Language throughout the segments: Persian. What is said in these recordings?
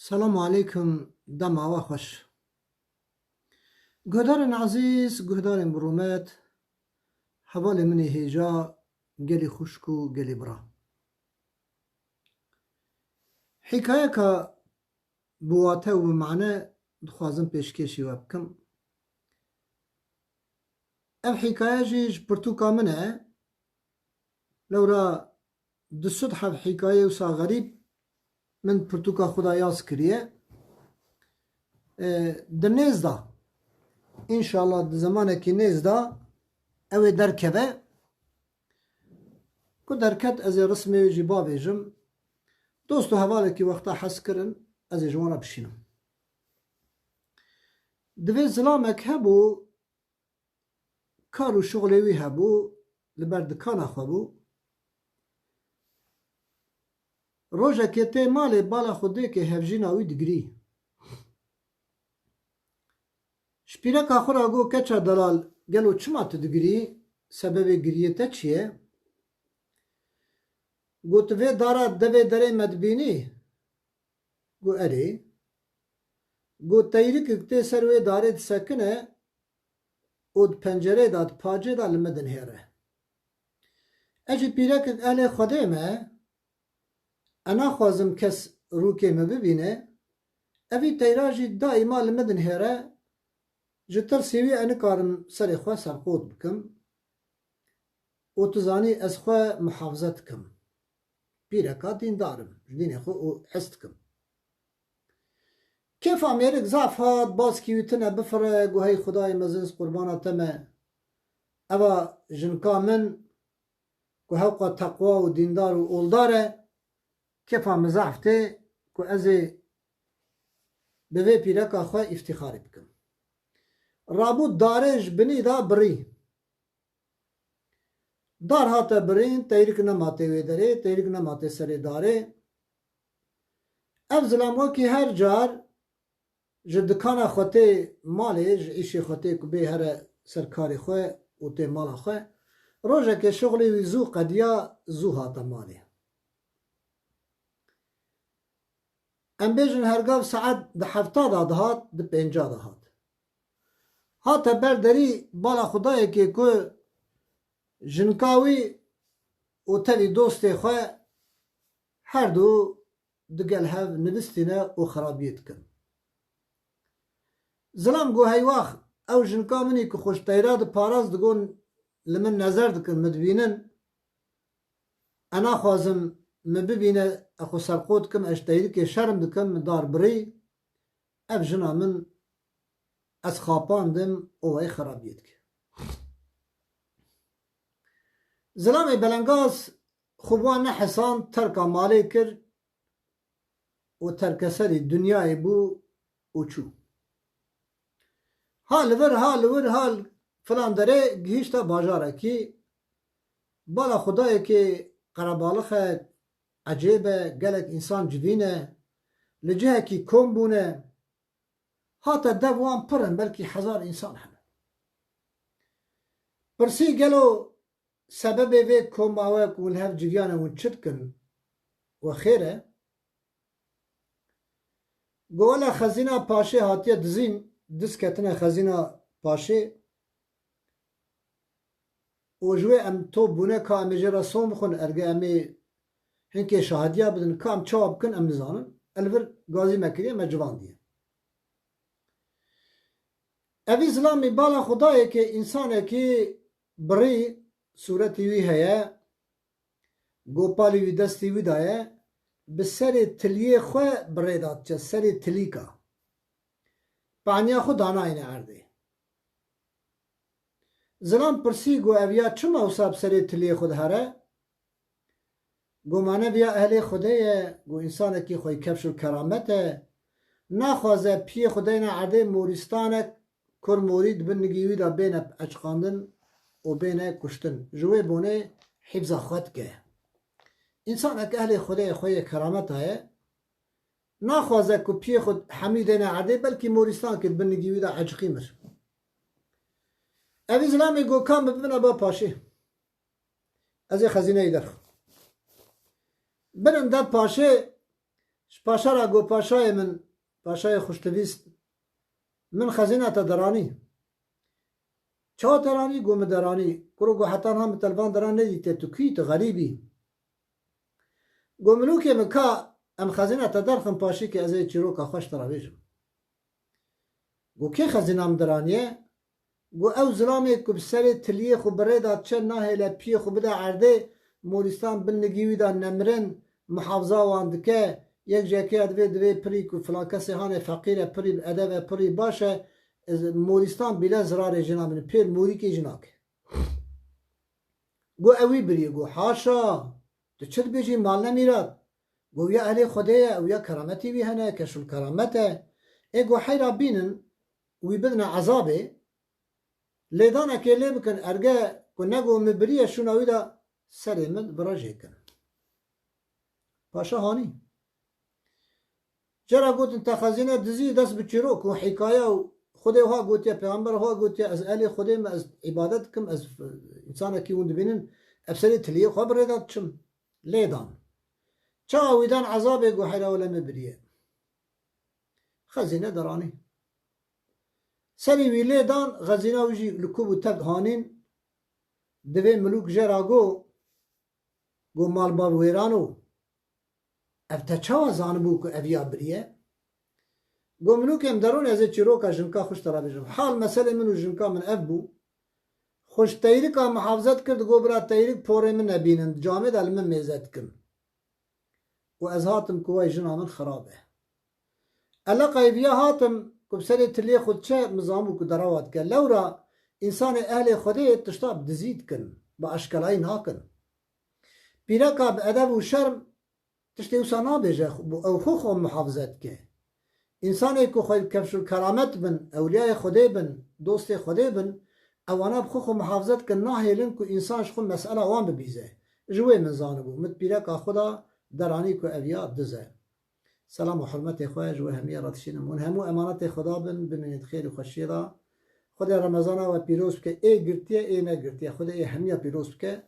سلام علیکم دم آوا خوش گهدارن عزیز گهدارن برومت حوال منی هیجا گلی خوشکو گلی برا حکایه که بواته و معنی دخوازم پیشکشی و بکم اف حکایه جیش پرتوکا منه لورا دسود حف حکایه و سا غریب من پرتوکا خدا یاز کریه در نیزده انشاءالله در زمانه که نیزده اوی درکبه که درکت از رسمه جیبا بیجم دوستو حواله که وقتا حس کرن از جوانا بشینم دوی ظلامک هبو کار و شغلوی هبو لبر دکان خوابو روژه که تی مالی بالا خوده که هفجیناوی دگری شپیره که خورا گو کچا دلال گلو چما تو دگری سبب گریه تا چیه گو توی دارا دوی داره مدبینی گو اری گو تایری که تی سروی داره سکنه اود پنجره داد پاجه دا لمدن هیره اجی پیره که اهل خوده ما انا خوازم کس روکه ما ببینه اوی تایراجی دائما لمدن هیره جتر سیوی اینه کارم سر خواه سرقود بکم و تزانی از خواه محافظت کم پیرکا دین دارم دین خواه حست کم کیف امیرک زعف هاد باز کیویتنه بفره گوهی خدای مزنز قربانا تمه اوا جنکا من گوهوقا تقوا و دیندار و اولداره کیف امزعف ته گو از به پیرکا خواه افتخاری بکم رابط دارش بنی دا بری دار هاته برین تیرک نماته وی داره تیرک نماته سر داره اف ظلامو کی هر جار جدکان خوته مالی ایشی خوته کبه هر سرکاری خواه و تی مالا خواه روژه که شغلی وی زو قدیا زو هاته مالی ام بیجن هرگاو ساعت ده هفتا داد هات ده 50 داد هاته برداری بالا خدای که که جنکاوی و تلی دوست خواه هر دو دگل هف نوستینه و خرابیت کن ظلام گو هیواخ او جنکا منی که خوش تیراد پاراز دگون لمن نظر دکن مدبینن انا خوازم مببینه اخو سرقود کم اشتایری که شرم دکم دار بری اف جنا من از خاپاندم اوه خرابیت که ظلام بلنگاز خوبان حسان ترکا مالی کر و ترکسری دنیای بو و چو حال ور حال فلان داره گیشتا باجاره کی بالا خدای که قربالخ عجیبه گلک انسان جوینه لجه کی کم بونه هاتا دوام پرن بلکه 1000 انسان همه پرسی گلو سبب وی کماوه کون هف جویانه ون چد کن و خیره گوالا خزینه پاشه هاتیه دزین دز کتنه خزینه پاشه و جوه ام تو بونه که امی جرا سوم بخون ارگه امی هنکه شهادیه بدن که ام چواب کن ام نزانن الور گازی مکریه مجوان دیه اوی ظلامی بالا خدایه که انسانه که بری صورتی وی هیا گوپالی وی دستی وی دایه به سر تلیه خواه بری داد چه سر تلیکا پانیا خود دانا اینه عرده ظلام پرسی گو اویا چما اصاب سر تلیه خود هره گو مانه بیا اهل خوده گو انسانه که خوی کفش و کرامته نخوازه پی خوده نه عرده مورستانه کر مورید بن نگیوی دا بین اچقاندن و بین کشتن جوه بونه حفظ خود که انسان اک اهل خوده خوی کرامت های نخوازه که پی خود حمیده نه عرده بلکه مورستان که بن نگیوی دا عجقی مر اوی ظلامی گو کام ببینه با پاشه از خزینه ای درخ برن دا پاشه پاشا را گو پاشای من پاشای خوشتویست من خزینه تا درانی چا درانی گو مدرانی کرو گو حتی هم تلفان دران ندیده تو کی تو غریبی گو ملوکی مکا ام خزینه تا درخم پاشی که از چیرو که خوش ترا بیجم گو کی خزینه ام درانیه گو او ظلامی که بسر تلیه خو برده چه ناهی لپیه خو بده عرده مورستان بلنگیوی دا نمرن محافظه واندکه یک جاکی دوی پری که فلان کسی هانه فقیره پری ادب پری باشه مورستان بیله زرار جنابن پیر موری که جناکه گو اوی بریه گو حاشا تو چه بیجی مال نمیرد گو یا اهل خوده او یا کرامتی بی هنه کشل کرامته ای گو حیرا بینن وی بدن عذابه لیدان اکی لی بکن ارگه که نگو مبریه شناوی دا سری من براجه کن پاشا هانی جرا گوتن تا خزینه دزی دست بچیرو که حکایه و خوده ها گوتیا پیغمبر ها گوتیا از اهل خوده ما از عبادت کم از انسان اکی وند بینن افسری تلیه خواه برداد چم لیدان چا ویدان عذابه گو حیرا ولا مبریه خزینه درانی سری ویلی دان غزینه ویجی لکوب و تب هانین دوی ملوک جرا گو مال باب ویرانو اف تا چاوا زانبو که اویا بریه گو ملوک ام درون از چیروکا جنکا خوش ترا بجم حال مسئله منو جنکا من اف بو خوش تیرکا محافظت کرد گو برا تیرک پوره من نبینند جامد علم میزد کن و از هاتم کوای جنا من خرابه الا قیبیا هاتم کب سری تلی خود چه مزامو که دراوات که لورا انسان اهل خوده تشتاب دزید کن با اشکالای ناکن پیرکا به ادب و شرم تشتی اوسا نابیجه او خو محافظت که انسانی که خود کفشل کرامت بن اولیای خوده بن دوست خوده بن اوانا بخو محافظت کن ناهیلن که انسانش خود مسئله وان ببیزه جوه من زانبو مت پیرکا خدا درانی که اویا دزه سلام و حرمت خواه جوه همیه راتشینمون همو امانت خدا بمینید خیر و خوشی را خود رمضان و پیروز بکه ای گرتیه ای نگرتیه خود ای همیه پیروز بکه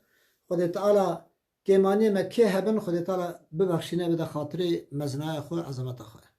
خود تعالی که مانی مکه هبن خود تعالی ببخشینه بده خاطر مزنای خواه عظمت خواه